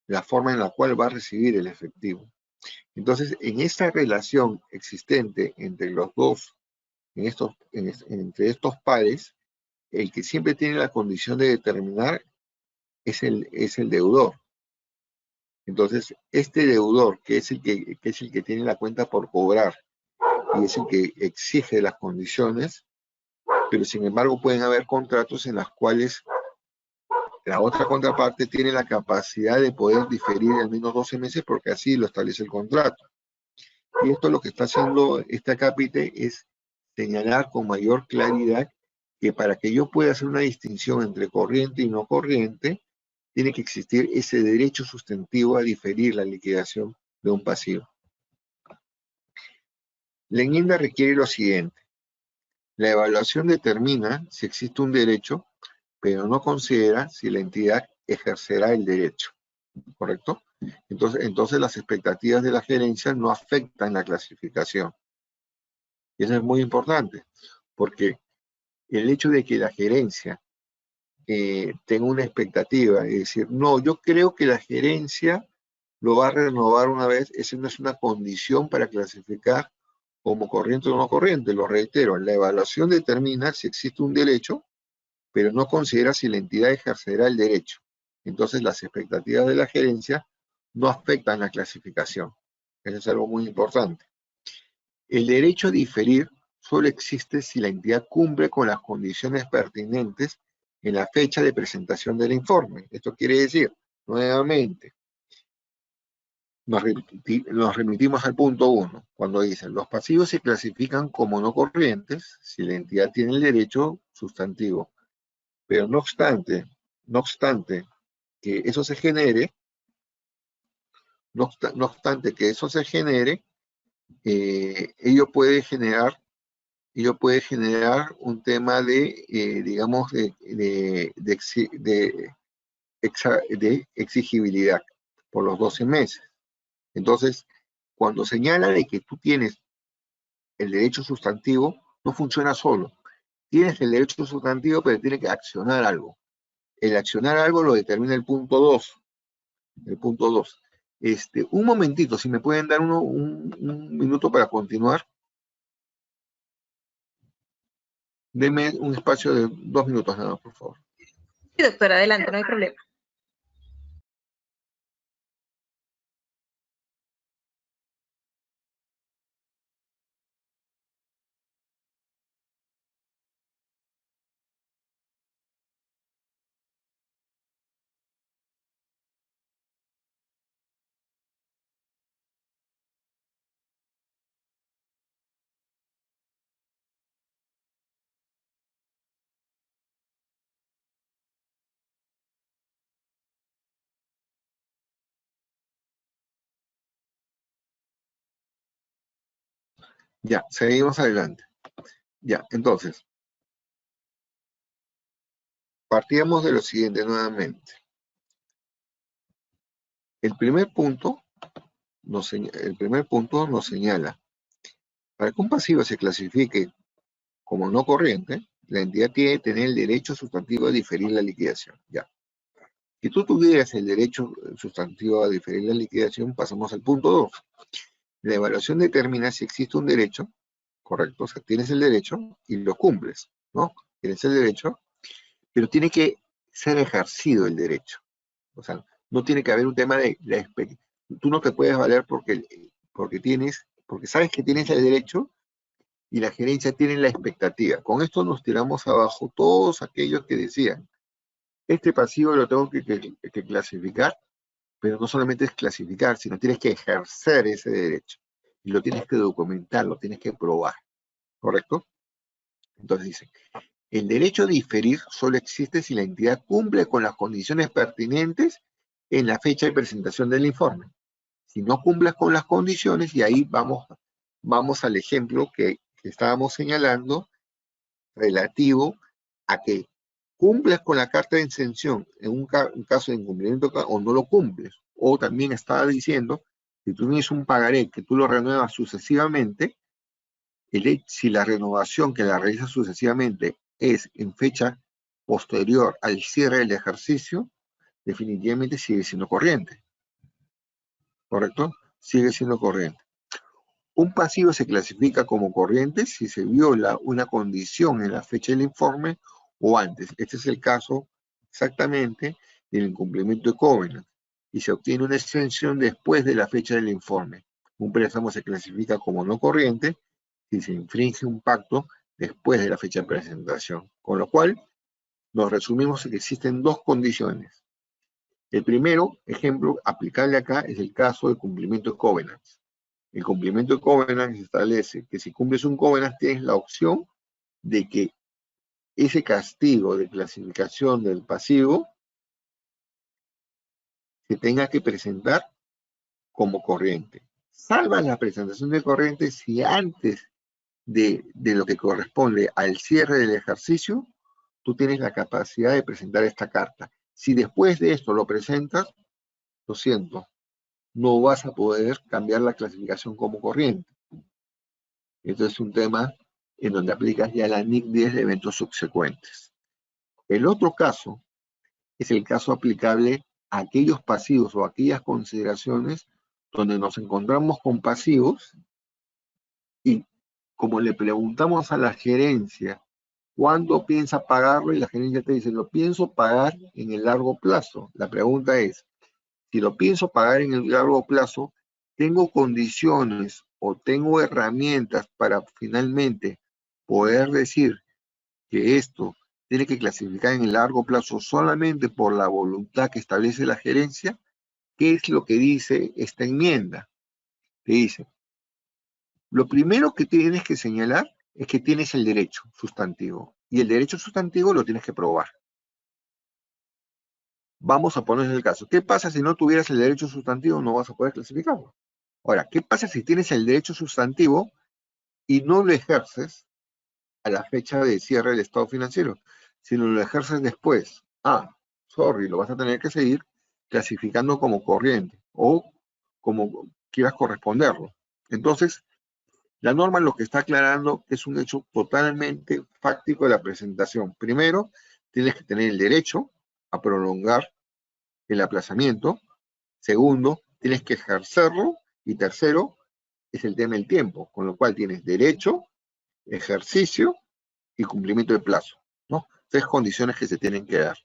la forma en la cual va a recibir el efectivo. Entonces, en esta relación existente entre los dos, entre estos pares, el que siempre tiene la condición de determinar es el deudor. Entonces, este deudor, que es el que tiene la cuenta por cobrar y es el que exige las condiciones, pero sin embargo pueden haber contratos en los cuales la otra contraparte tiene la capacidad de poder diferir al menos 12 meses porque así lo establece el contrato. Y esto lo que está haciendo este acápite es señalar con mayor claridad que para que yo pueda hacer una distinción entre corriente y no corriente, tiene que existir ese derecho sustantivo a diferir la liquidación de un pasivo. La enmienda requiere lo siguiente. La evaluación determina si existe un derecho, pero no considera si la entidad ejercerá el derecho, ¿correcto? Entonces las expectativas de la gerencia no afectan la clasificación. Y eso es muy importante, porque el hecho de que la gerencia tenga una expectativa, es decir, no, yo creo que la gerencia lo va a renovar una vez, esa no es una condición para clasificar como corriente o no corriente. Lo reitero, la evaluación determina si existe un derecho, pero no considera si la entidad ejercerá el derecho. Entonces las expectativas de la gerencia no afectan la clasificación. Eso es algo muy importante. El derecho a diferir solo existe si la entidad cumple con las condiciones pertinentes en la fecha de presentación del informe. Esto quiere decir, nuevamente, nos remitimos al punto 1, cuando dicen, los pasivos se clasifican como no corrientes si la entidad tiene el derecho sustantivo. Pero no obstante que eso se genere, no obstante que eso se genere, ello puede generar un tema digamos, de exigibilidad por los 12 meses. Entonces, cuando señala de que tú tienes el derecho sustantivo, no funciona solo. Tienes el derecho sustantivo, pero tienes que accionar algo. El accionar algo lo determina el punto 2. El punto 2. Un momentito, si me pueden dar un minuto para continuar. Deme un espacio de 2 minutos nada más, por favor. Sí, doctora, adelante, no hay problema. Ya, seguimos adelante. Ya, entonces, partíamos de lo siguiente nuevamente. El primer punto nos señala, para que un pasivo se clasifique como no corriente, la entidad tiene que tener el derecho sustantivo a diferir la liquidación. Ya. Si tú tuvieras el derecho sustantivo a diferir la liquidación, pasamos al punto 2. La evaluación determina si existe un derecho, correcto, o sea, tienes el derecho y lo cumples, ¿no? Tienes el derecho, pero tiene que ser ejercido el derecho. O sea, no tiene que haber un tema de la expectativa. Tú no te puedes valer porque sabes que tienes el derecho y la gerencia tiene la expectativa. Con esto nos tiramos abajo todos aquellos que decían, este pasivo lo tengo que clasificar, pero no solamente es clasificar, sino tienes que ejercer ese derecho. Y lo tienes que documentar, lo tienes que probar. ¿Correcto? Entonces dice, el derecho a diferir solo existe si la entidad cumple con las condiciones pertinentes en la fecha de presentación del informe. Si no cumples con las condiciones, y ahí vamos al ejemplo que estábamos señalando, relativo a que cumples con la carta de exención en un caso de incumplimiento o no lo cumples. O también estaba diciendo, si tú tienes un pagaré que tú lo renuevas sucesivamente, si la renovación que la realizas sucesivamente es en fecha posterior al cierre del ejercicio, definitivamente sigue siendo corriente. ¿Correcto? Sigue siendo corriente. Un pasivo se clasifica como corriente si se viola una condición en la fecha del informe o antes. Este es el caso exactamente del incumplimiento de covenant y se obtiene una exención después de la fecha del informe. Un préstamo se clasifica como no corriente si se infringe un pacto después de la fecha de presentación. Con lo cual, nos resumimos en que existen dos condiciones. El primero ejemplo aplicable acá es el caso de cumplimiento de covenants. El cumplimiento de covenant establece que si cumples un covenant tienes la opción de que ese castigo de clasificación del pasivo se tenga que presentar como corriente. Salva la presentación de corriente si antes de lo que corresponde al cierre del ejercicio, tú tienes la capacidad de presentar esta carta. Si después de esto lo presentas, lo siento, no vas a poder cambiar la clasificación como corriente. Esto es un tema en donde aplicas ya la NIC 10 de eventos subsecuentes. El otro caso es el caso aplicable a aquellos pasivos o aquellas consideraciones donde nos encontramos con pasivos y como le preguntamos a la gerencia ¿cuándo piensa pagarlo? Y la gerencia te dice, lo pienso pagar en el largo plazo. La pregunta es, si lo pienso pagar en el largo plazo, ¿tengo condiciones o tengo herramientas para finalmente poder decir que esto tiene que clasificar en el largo plazo solamente por la voluntad que establece la gerencia? ¿Qué es lo que dice esta enmienda? Te dice, lo primero que tienes que señalar es que tienes el derecho sustantivo. Y el derecho sustantivo lo tienes que probar. Vamos a poner el caso. ¿Qué pasa si no tuvieras el derecho sustantivo? No vas a poder clasificarlo. Ahora, ¿qué pasa si tienes el derecho sustantivo y no lo ejerces a la fecha de cierre del estado financiero, sino lo ejerces después? Sorry, lo vas a tener que seguir clasificando como corriente o como quieras corresponderlo. Entonces, la norma lo que está aclarando es un hecho totalmente fáctico de la presentación. Primero, tienes que tener el derecho a prolongar el aplazamiento. Segundo, tienes que ejercerlo. Y tercero, es el tema del tiempo, con lo cual tienes derecho, ejercicio y cumplimiento de plazo, ¿no? Tres condiciones que se tienen que dar.